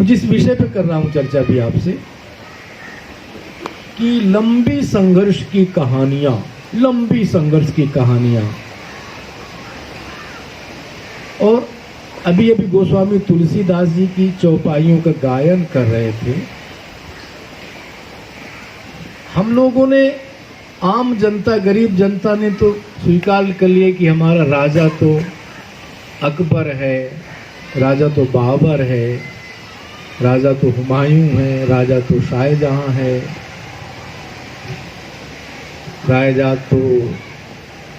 जिस विषय पे कर रहा हूं चर्चा भी आपसे कि लंबी संघर्ष की कहानियां और अभी गोस्वामी तुलसीदास जी की चौपाइयों का गायन कर रहे थे। हम लोगों ने, आम जनता, गरीब जनता ने तो स्वीकार कर लिया कि हमारा राजा तो अकबर है, राजा तो बाबर है, राजा तो हुमायूं है, राजा तो शाहजहां है, राजा तो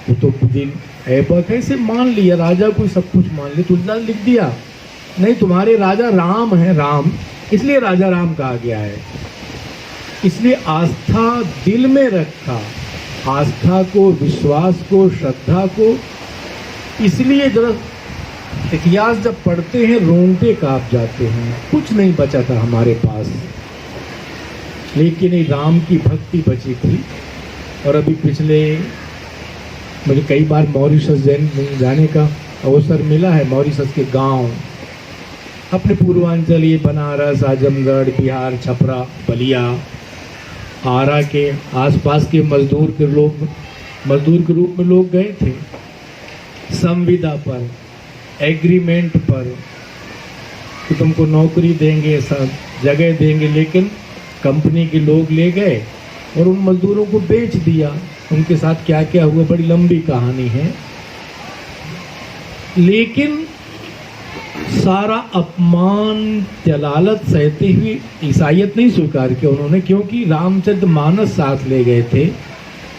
कुतुबुद्दीन ऐबक है। इसे मान लिया, राजा को सब कुछ मान लिया। तुलसीदास लिख दिया नहीं, तुम्हारे राजा राम है, राम इसलिए राजा राम कहा गया है। इसलिए आस्था दिल में रखा, आस्था को, विश्वास को, श्रद्धा को। इसलिए जरा इतिहास जब पढ़ते हैं रोंगटे कांप जाते हैं। कुछ नहीं बचा था हमारे पास, लेकिन राम की भक्ति बची थी। और अभी पिछले मुझे कई बार मॉरिशस जाने का अवसर मिला है। मॉरिशस के गांव, अपने पूर्वांचल, ये बनारस, आजमगढ़, बिहार, छपरा, बलिया, आरा के आसपास के मजदूर के रूप में लोग गए थे। संविदा पर, एग्रीमेंट पर कि तुमको नौकरी देंगे, सब जगह देंगे, लेकिन कंपनी के लोग ले गए और उन मजदूरों को बेच दिया। उनके साथ क्या क्या हुआ बड़ी लंबी कहानी है। लेकिन सारा अपमान, जलालत सहते हुए ईसाईयत नहीं स्वीकार किया उन्होंने, क्योंकि रामचरितमानस साथ ले गए थे,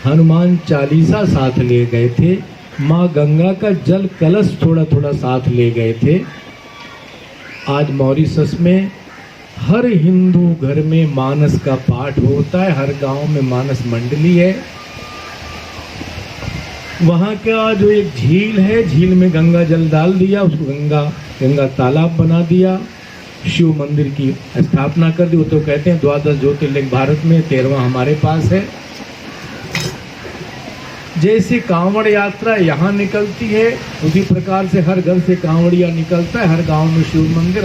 हनुमान चालीसा साथ ले गए थे, माँ गंगा का जल कलश थोड़ा थोड़ा साथ ले गए थे। आज मॉरिशस में हर हिंदू घर में मानस का पाठ होता है, हर गांव में मानस मंडली है। वहाँ का जो एक झील है, झील में गंगा जल डाल दिया, उसको गंगा तालाब बना दिया, शिव मंदिर की स्थापना कर दी। वो तो कहते हैं 12 ज्योतिर्लिंग भारत में, 13वां हमारे पास है। जैसे कांवड़ यात्रा यहाँ निकलती है, उसी प्रकार से हर घर से कांवड़िया निकलता है। हर गांव में शिव मंदिर,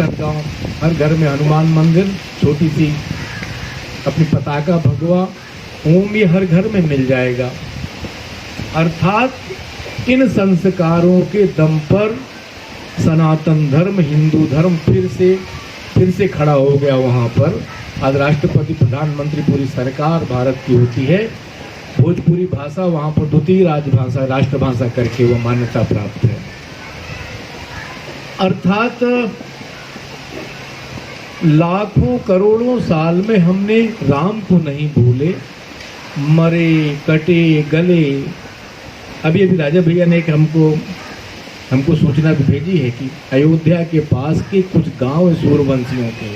हर घर में हनुमान मंदिर, छोटी सी अपनी पताका, भगवा, ओम, ये हर घर में मिल जाएगा। अर्थात इन संस्कारों के दम पर सनातन धर्म, हिंदू धर्म फिर से खड़ा हो गया वहाँ पर। आज राष्ट्रपति, प्रधानमंत्री, पूरी सरकार भारत की होती है। भोजपुरी भाषा वहाँ पर द्वितीय राजभाषा, राष्ट्रभाषा करके वो मान्यता प्राप्त है। अर्थात लाखों करोड़ों साल में हमने राम को नहीं भूले, मरे, कटे, गले। अभी राजा भैया ने एक हमको सूचना भी भेजी है कि अयोध्या के पास के कुछ गांव सूर्यवंशियों के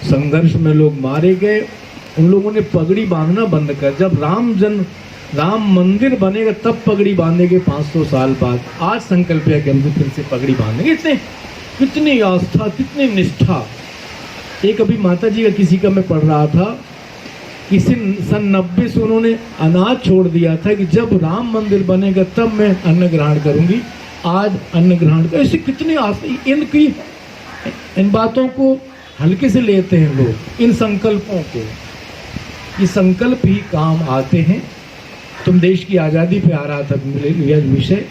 संघर्ष में लोग मारे गए। उन लोगों ने पगड़ी बांधना बंद कर, जब राम मंदिर बनेगा तब पगड़ी बांधेंगे 500 साल बाद। आज संकल्प है कि हम फिर से पगड़ी बांधेंगे। कितनी आस्था, कितनी निष्ठा। एक अभी माता जी का किसी का मैं पढ़ रहा था, किसी सन 90 से उन्होंने अनाज छोड़ दिया था कि जब राम मंदिर बनेगा तब मैं अन्न ग्रहण करूंगी। आज अन्न ग्रहण, ऐसी कितनी आस्था। इन बातों को हल्के से लेते हैं लोग इन संकल्पों को। ये संकल्प ही काम आते हैं। तुम देश की आज़ादी पे आ रहा था यह विषय।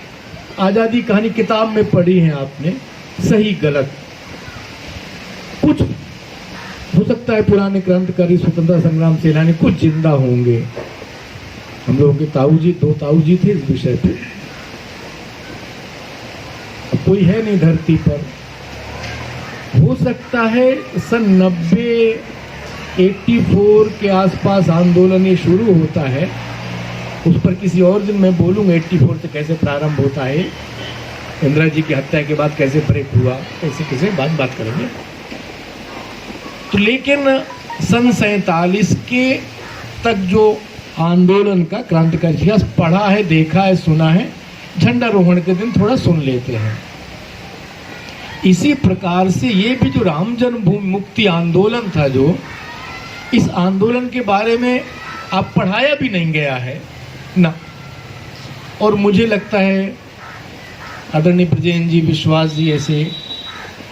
आज़ादी कहानी किताब में पढ़ी है आपने, सही गलत। कुछ हो सकता है पुराने क्रांतिकारी स्वतंत्रता संग्राम सेनानी कुछ जिंदा होंगे। हम लोगों के ताऊजी, 2 ताऊजी थे इस विषय पे। अब कोई है नहीं धरती पर। हो सकता है सन 84 के आसपास आंदोलन ये शुरू होता है। उस पर किसी और दिन मैं बोलूँगा 84 से कैसे प्रारंभ होता है, इंदिरा जी की हत्या के बाद कैसे ब्रेक हुआ, कैसे बात करेंगे। तो लेकिन सन 47 के तक जो आंदोलन का क्रांतिकारी इतिहास पढ़ा है, देखा है, सुना है, झंडारोहण के दिन थोड़ा सुन लेते हैं। इसी प्रकार से ये भी जो राम जन्मभूमि मुक्ति आंदोलन था, जो इस आंदोलन के बारे में आप पढ़ाया भी नहीं गया है ना। और मुझे लगता है आदरणीय ब्रजेन जी, विश्वास जी, ऐसे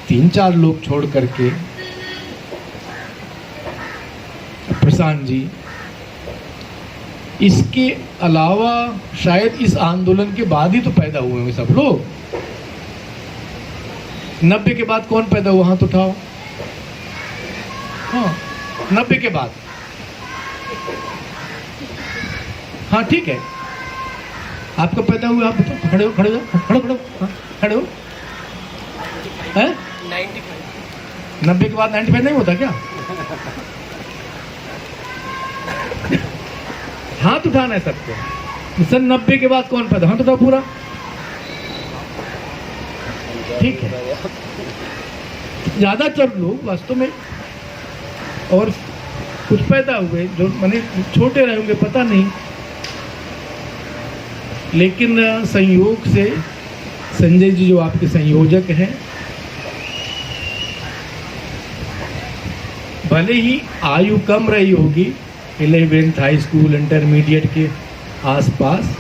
3-4 लोग छोड़ करके, प्रशांत जी, इसके अलावा शायद इस आंदोलन के बाद ही तो पैदा हुए होंगे सब लोग। 90 के बाद कौन पैदा हुआ, हाथ उठाओ। हाँ, 90 के बाद। हाँ ठीक है, आपका पैदा हुआ, आप बताओ। खड़े हो, खड़े हो, खड़े खड़े हाँ, खड़े हो। 90 के बाद 95 नहीं होता क्या? हाथ उठाना है सबको। सन 90 के बाद कौन पैदा, हाथ उठाओ पूरा। ठीक है, ज्यादातर लोग वास्तव में और कुछ पैदा हुए जो माने छोटे रहे होंगे, पता नहीं। लेकिन संयोग से संजय जी जो आपके संयोजक हैं, भले ही आयु कम रही होगी 11th हाई स्कूल इंटरमीडिएट के आसपास,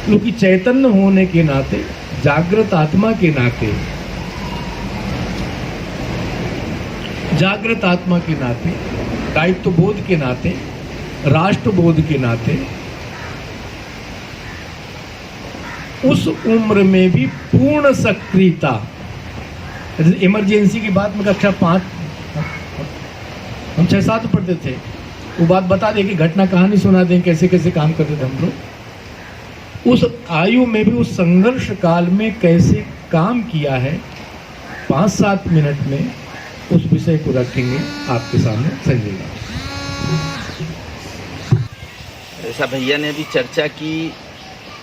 क्योंकि चैतन्य होने के नाते, जागृत आत्मा के नाते, जागृत आत्मा के नाते, दायित्व बोध के नाते, राष्ट्र बोध के नाते, उस उम्र में भी पूर्ण सक्रियता। इमरजेंसी की बात में कक्षा 5 हम 6-7 पढ़ते थे, वो बात बता दें कि घटना कहानी सुना दें कैसे कैसे काम करते थे हम लोग। उस आयु में भी, उस संघर्ष काल में कैसे काम किया है, 5-7 मिनट में उस विषय को रखेंगे आपके सामने संजय जी। ऐसा भैया ने अभी चर्चा की,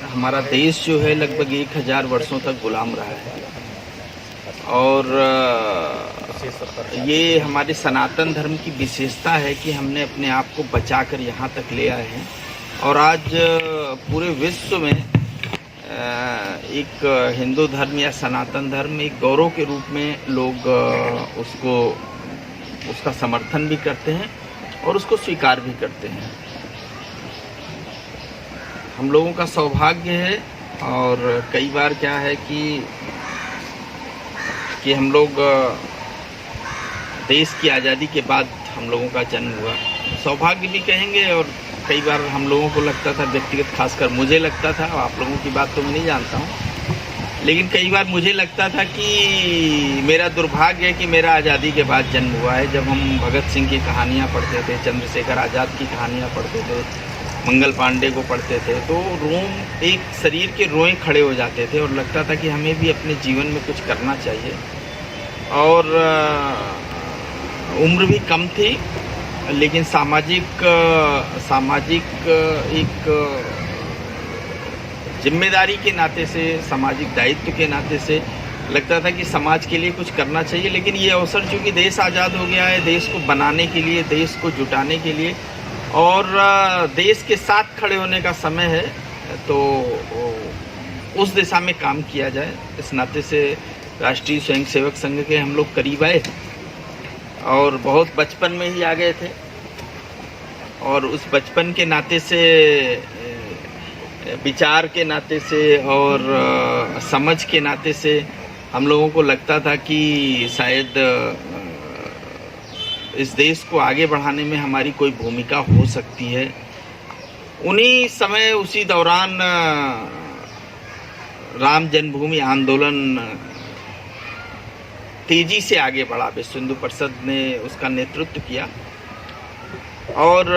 हमारा देश जो है लगभग 1000 वर्षों तक गुलाम रहा है, और ये हमारे सनातन धर्म की विशेषता है कि हमने अपने आप को बचाकर यहाँ तक ले आए हैं। और आज पूरे विश्व में एक हिंदू धर्म या सनातन धर्म एक गौरव के रूप में लोग उसका समर्थन भी करते हैं और उसको स्वीकार भी करते हैं। हम लोगों का सौभाग्य है, और कई बार क्या है कि हम लोग देश की आज़ादी के बाद हम लोगों का जन्म हुआ, सौभाग्य भी कहेंगे। और कई बार हम लोगों को लगता था, व्यक्तिगत खासकर मुझे लगता था, आप लोगों की बात तो मैं नहीं जानता हूँ, लेकिन कई बार मुझे लगता था कि मेरा दुर्भाग्य है कि मेरा आज़ादी के बाद जन्म हुआ है। जब हम भगत सिंह की कहानियाँ पढ़ते थे, चंद्रशेखर आज़ाद की कहानियाँ पढ़ते थे, मंगल पांडे को पढ़ते थे, तो एक शरीर के रोएं खड़े हो जाते थे और लगता था कि हमें भी अपने जीवन में कुछ करना चाहिए। और उम्र भी कम थी, लेकिन सामाजिक एक जिम्मेदारी के नाते से, सामाजिक दायित्व के नाते से लगता था कि समाज के लिए कुछ करना चाहिए। लेकिन ये अवसर चूँकि देश आज़ाद हो गया है, देश को बनाने के लिए, देश को जुटाने के लिए और देश के साथ खड़े होने का समय है, तो उस दिशा में काम किया जाए। इस नाते से राष्ट्रीय स्वयंसेवक संघ के हम लोग करीब आए और बहुत बचपन में ही आ गए थे, और उस बचपन के नाते से, विचार के नाते से और समझ के नाते से हम लोगों को लगता था कि शायद इस देश को आगे बढ़ाने में हमारी कोई भूमिका हो सकती है। उन्हीं समय उसी दौरान राम जन्मभूमि आंदोलन तेजी से आगे बढ़ा। विश्व हिंदू परिषद ने उसका नेतृत्व किया और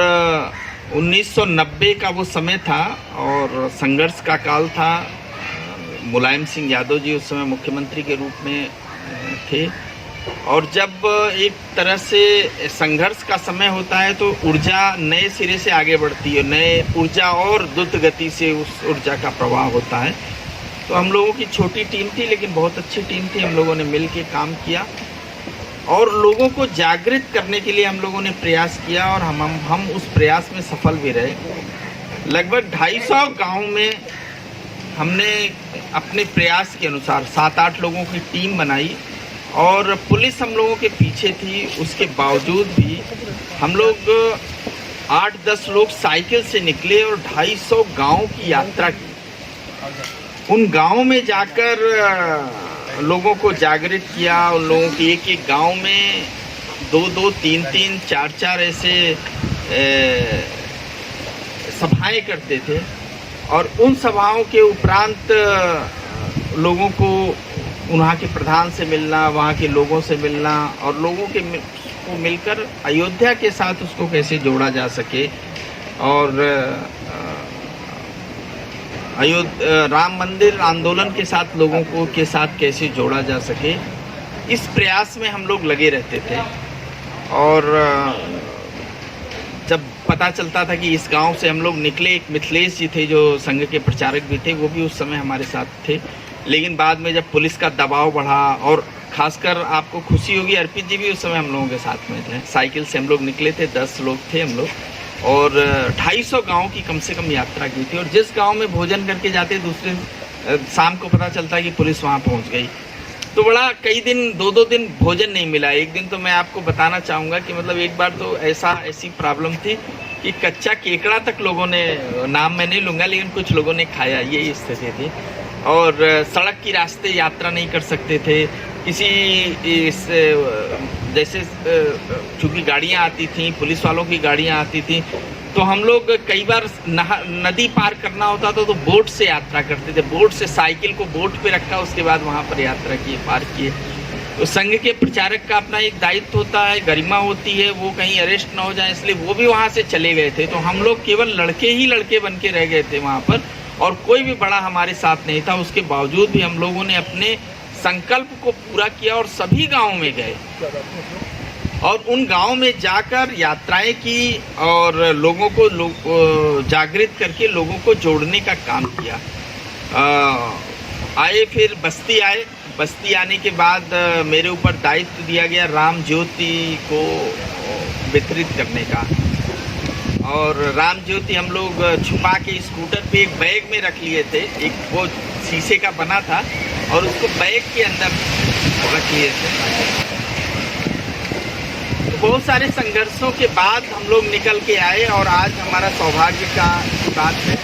1990 का वो समय था और संघर्ष का काल था। मुलायम सिंह यादव जी उस समय मुख्यमंत्री के रूप में थे और जब एक तरह से संघर्ष का समय होता है तो ऊर्जा नए सिरे से आगे बढ़ती है, नए ऊर्जा और द्रुत गति से उस ऊर्जा का प्रवाह होता है। तो हम लोगों की छोटी टीम थी लेकिन बहुत अच्छी टीम थी। हम लोगों ने मिल के काम किया और लोगों को जागृत करने के लिए हम लोगों ने प्रयास किया और हम उस प्रयास में सफल भी रहे। लगभग 250 गाँव में हमने अपने प्रयास के अनुसार 7-8 लोगों की टीम बनाई और पुलिस हम लोगों के पीछे थी। उसके बावजूद भी हम लोग 8-10 लोग साइकिल से निकले और 250 गाँव की यात्रा की। उन गाँव में जाकर लोगों को जागृत किया। उन लोगों के एक गांव में 2-2, 3-3, 4-4 ऐसे सभाएं करते थे और उन सभाओं के उपरांत लोगों को वहाँ के प्रधान से मिलना, वहाँ के लोगों से मिलना और लोगों के को मिलकर अयोध्या के साथ उसको कैसे जोड़ा जा सके और राम मंदिर आंदोलन के साथ लोगों को के साथ कैसे जोड़ा जा सके, इस प्रयास में हम लोग लगे रहते थे। और जब पता चलता था कि इस गांव से हम लोग निकले, एक मिथिलेश जी थे जो संघ के प्रचारक भी थे, वो भी उस समय हमारे साथ थे। लेकिन बाद में जब पुलिस का दबाव बढ़ा और खासकर आपको खुशी होगी अर्पित जी भी उस समय हम लोगों के साथ में थे। साइकिल से हम लोग निकले थे, 10 लोग थे हम लोग और 250 गांव की कम से कम यात्रा की थी। और जिस गांव में भोजन करके जाते दूसरे शाम को पता चलता कि पुलिस वहां पहुंच गई। तो बड़ा कई दिन 2-2 दिन भोजन नहीं मिला। एक दिन तो मैं आपको बताना चाहूँगा कि मतलब एक बार तो ऐसी प्रॉब्लम थी कि कच्चा केकड़ा तक लोगों ने, नाम मैं नहीं लूँगा लेकिन कुछ लोगों ने खाया, ये स्थिति थी। और सड़क की रास्ते यात्रा नहीं कर सकते थे। किसी जैसे चूँकि गाड़ियाँ आती थी, पुलिस वालों की गाड़ियाँ आती थी, तो हम लोग कई बार नदी पार करना होता था तो बोट से यात्रा करते थे। बोट से साइकिल को बोट पे रखा, उसके बाद वहाँ पर यात्रा किए, पार किए। तो संघ के प्रचारक का अपना एक दायित्व होता है, गरिमा होती है, वो कहीं अरेस्ट ना हो जाए, इसलिए वो भी वहाँ से चले गए थे। तो हम लोग केवल लड़के ही लड़के बन के रह गए थे वहाँ पर और कोई भी बड़ा हमारे साथ नहीं था। उसके बावजूद भी हम लोगों ने अपने संकल्प को पूरा किया और सभी गाँव में गए और उन गांव में जाकर यात्राएं की और लोगों को जागृत करके लोगों को जोड़ने का काम किया। आए, फिर बस्ती आए। बस्ती आने के बाद मेरे ऊपर दायित्व दिया गया राम ज्योति को वितरित करने का। और राम ज्योति हम लोग छुपा के स्कूटर पे एक बैग में रख लिए थे। एक वो शीशे का बना था और उसको बैग के अंदर रख लिए थे। बहुत सारे संघर्षों के बाद हम लोग निकल के आए और आज हमारा सौभाग्य का बात है,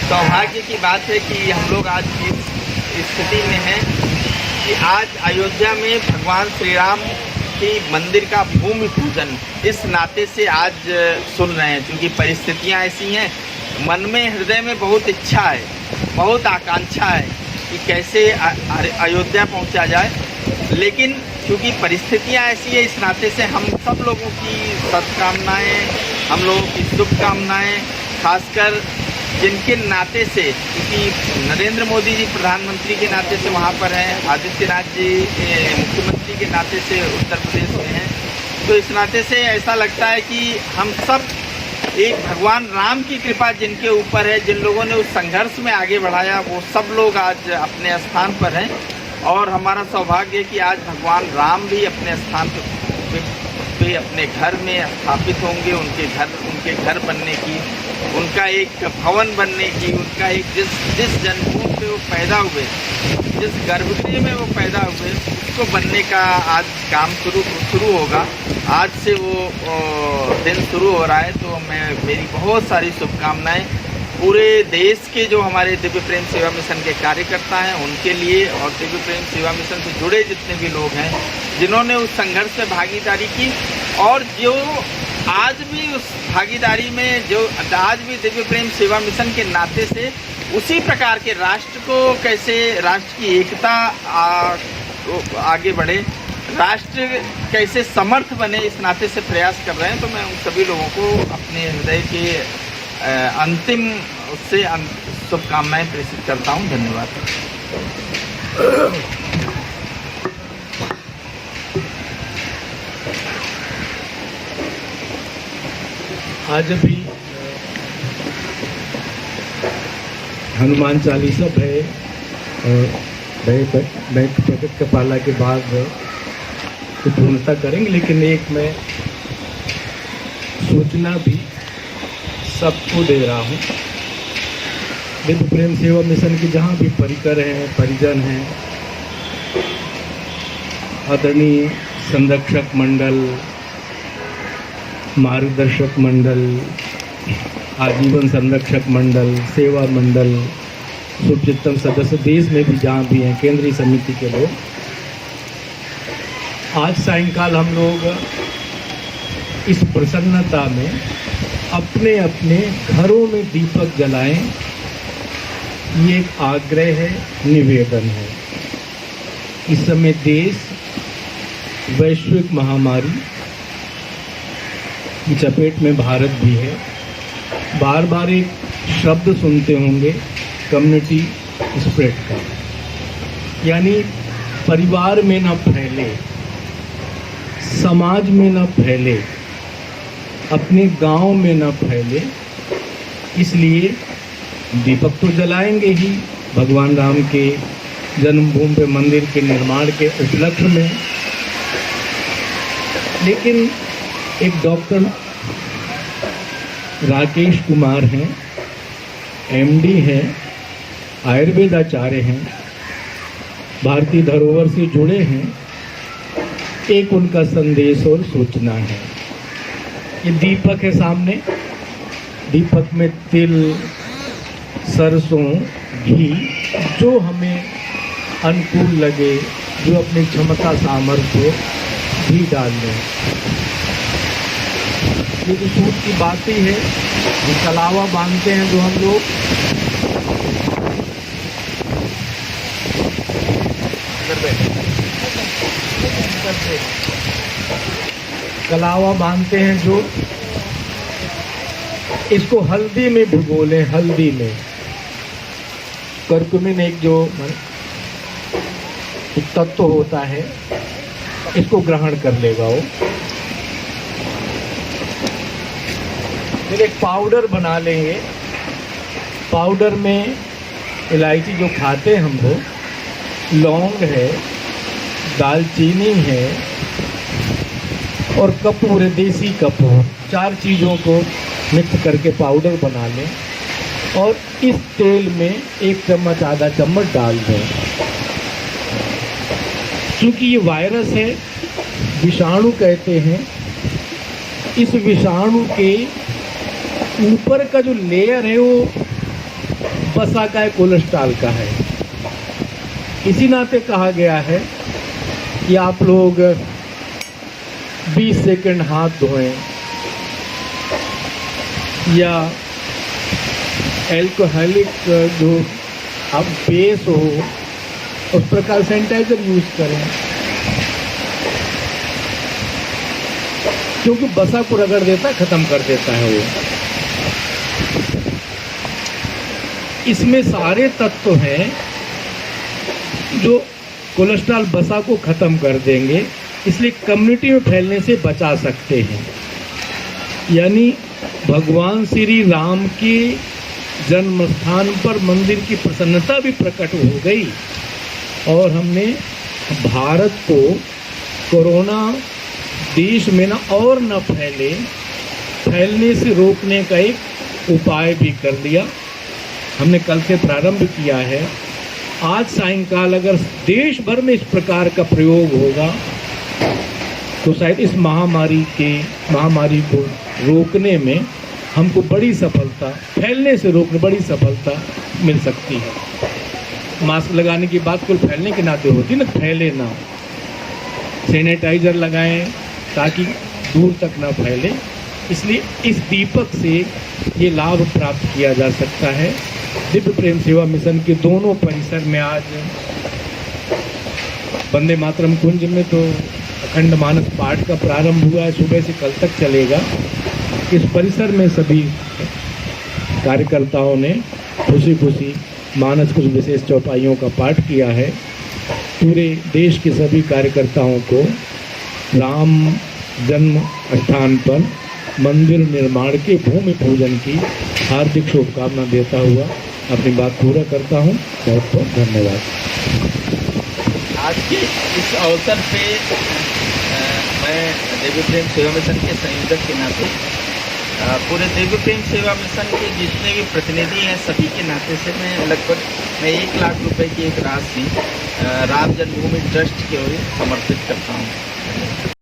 सौभाग्य की बात है कि हम लोग आज इस स्थिति में हैं कि आज अयोध्या में भगवान श्री राम की मंदिर का भूमि पूजन इस नाते से आज सुन रहे हैं। क्योंकि परिस्थितियां ऐसी हैं, मन में हृदय में बहुत इच्छा है, बहुत आकांक्षा है कि कैसे अयोध्या पहुंचा जाए, लेकिन क्योंकि परिस्थितियां ऐसी है इस नाते से हम सब लोगों की सद्कामनाएं, हम लोगों की शुभकामनाएं, खासकर जिनके नाते से, क्योंकि नरेंद्र मोदी जी प्रधानमंत्री के नाते से वहाँ पर हैं, आदित्यनाथ जी मुख्यमंत्री के नाते से उत्तर प्रदेश में हैं, तो इस नाते से ऐसा लगता है कि हम सब एक भगवान राम की कृपा जिनके ऊपर है, जिन लोगों ने उस संघर्ष में आगे बढ़ाया, वो सब लोग आज अपने स्थान पर हैं। और हमारा सौभाग्य है कि आज भगवान राम भी अपने स्थान पे अपने घर में स्थापित होंगे। उनके घर बनने की, उनका एक भवन बनने की, उनका एक जिस जन्मभूमि पे वो पैदा हुए, जिस गर्भगृह में वो पैदा हुए, उसको बनने का आज काम शुरू होगा। आज से वो दिन शुरू हो रहा है। तो मेरी बहुत सारी शुभकामनाएं पूरे देश के जो हमारे दिव्य प्रेम सेवा मिशन के कार्यकर्ता हैं उनके लिए, और दिव्य प्रेम सेवा मिशन से जुड़े जितने भी लोग हैं जिन्होंने उस संघर्ष में भागीदारी की, और जो आज भी उस भागीदारी में, जो आज भी दिव्य प्रेम सेवा मिशन के नाते से उसी प्रकार के राष्ट्र को कैसे, राष्ट्र की एकता आगे बढ़े, राष्ट्र कैसे समर्थ बने, इस नाते से प्रयास कर रहे हैं। तो मैं उन सभी लोगों को अपने हृदय के अंतिम उससे शुभकामनाएं प्रेषित करता हूं। धन्यवाद। आज अभी हनुमान चालीसा भय प्रकट कपाला के बाद तो पूर्णता करेंगे, लेकिन एक मैं सूचना भी सबको दे रहा हूँ। दिव्य प्रेम सेवा मिशन के जहाँ भी परिकर हैं, परिजन हैं, आदरणीय संरक्षक मंडल, मार्गदर्शक मंडल, आजीवन संरक्षक मंडल, सेवा मंडल, शुभचिंतन सदस्य, देश में भी जहाँ भी हैं, केंद्रीय समिति के लोग, आज सायंकाल हम लोग इस प्रसन्नता में अपने अपने घरों में दीपक जलाएं। ये एक आग्रह है, निवेदन है। इस समय देश वैश्विक महामारी की चपेट में, भारत भी है। बार बार एक शब्द सुनते होंगे, कम्युनिटी स्प्रेड का, यानी परिवार में न फैले, समाज में न फैले, अपने गांव में न फैले। इसलिए दीपक तो जलाएंगे ही भगवान राम के जन्मभूमि पे मंदिर के निर्माण के उपलक्ष्य में, लेकिन एक डॉक्टर राकेश कुमार हैं, एमडी हैं, आयुर्वेदाचार्य हैं, भारतीय धरोहर से जुड़े हैं। एक उनका संदेश और सूचना है। ये दीपक है सामने, दीपक में तिल, सरसों, घी, जो हमें अनुकूल लगे, जो अपनी क्षमता सामर्थ्य घी डाल दें। ये तो सूट की बात ही है। जो कलावा बांधते हैं जो हम लोग, कलावा बांधते हैं जो, इसको हल्दी में भिगो लें। हल्दी में करकुमिन एक जो तत्व होता है, इसको ग्रहण कर लेगा वो। फिर एक पाउडर बना लेंगे। पाउडर में इलायची जो खाते हैं हम लोग, लौंग है, दालचीनी है और कपूर है, देसी कपूर, 4 चीज़ों को मिक्स करके पाउडर बना लें और इस तेल में 1 चम्मच आधा चम्मच डाल दें। क्योंकि ये वायरस है, विषाणु कहते हैं, इस विषाणु के ऊपर का जो लेयर है वो वसा का है, कोलेस्ट्रॉल का है। इसी नाते कहा गया है कि आप लोग 20 सेकंड हाथ धोएं या एल्कोहलिक जो आप बेस हो उस प्रकार सैनिटाइजर यूज करें, क्योंकि बसा को रगड़ देता है, खत्म कर देता है वो। इसमें सारे तत्व हैं जो कोलेस्ट्रॉल बसा को खत्म कर देंगे, इसलिए कम्युनिटी में फैलने से बचा सकते हैं। यानी भगवान श्री राम के जन्म स्थान पर मंदिर की प्रसन्नता भी प्रकट हो गई और हमने भारत को कोरोना देश में न और न फैलने से रोकने का एक उपाय भी कर दिया। हमने कल से प्रारंभ किया है। आज सायंकाल अगर देश भर में इस प्रकार का प्रयोग होगा तो शायद इस महामारी को रोकने में हमको बड़ी सफलता, फैलने से रोकने बड़ी सफलता मिल सकती है। मास्क लगाने की बात केवल फैलने के नाते होती ना, फैले ना। सैनिटाइजर लगाएं ताकि दूर तक ना फैले। इसलिए इस दीपक से ये लाभ प्राप्त किया जा सकता है। दिव्य प्रेम सेवा मिशन के दोनों परिसर में आज वंदे मातरम कुंज में तो अखंड मानस पाठ का प्रारंभ हुआ है, सुबह से कल तक चलेगा। इस परिसर में सभी कार्यकर्ताओं ने खुशी खुशी मानस कुछ विशेष चौपाइयों का पाठ किया है। पूरे देश के सभी कार्यकर्ताओं को राम जन्म स्थान पर मंदिर निर्माण के भूमि पूजन की हार्दिक शुभकामना देता हुआ अपनी बात पूरा करता हूँ। बहुत बहुत धन्यवाद। आज के इस अवसर पे मैं दिव्य प्रेम सेवा मिशन के संयोजक के नाते पूरे दिव्य प्रेम सेवा मिशन के जितने भी प्रतिनिधि हैं सभी के नाते से मैं लगभग 1 लाख रुपए की एक राशि राम जन्मभूमि ट्रस्ट के ओर समर्पित करता हूँ।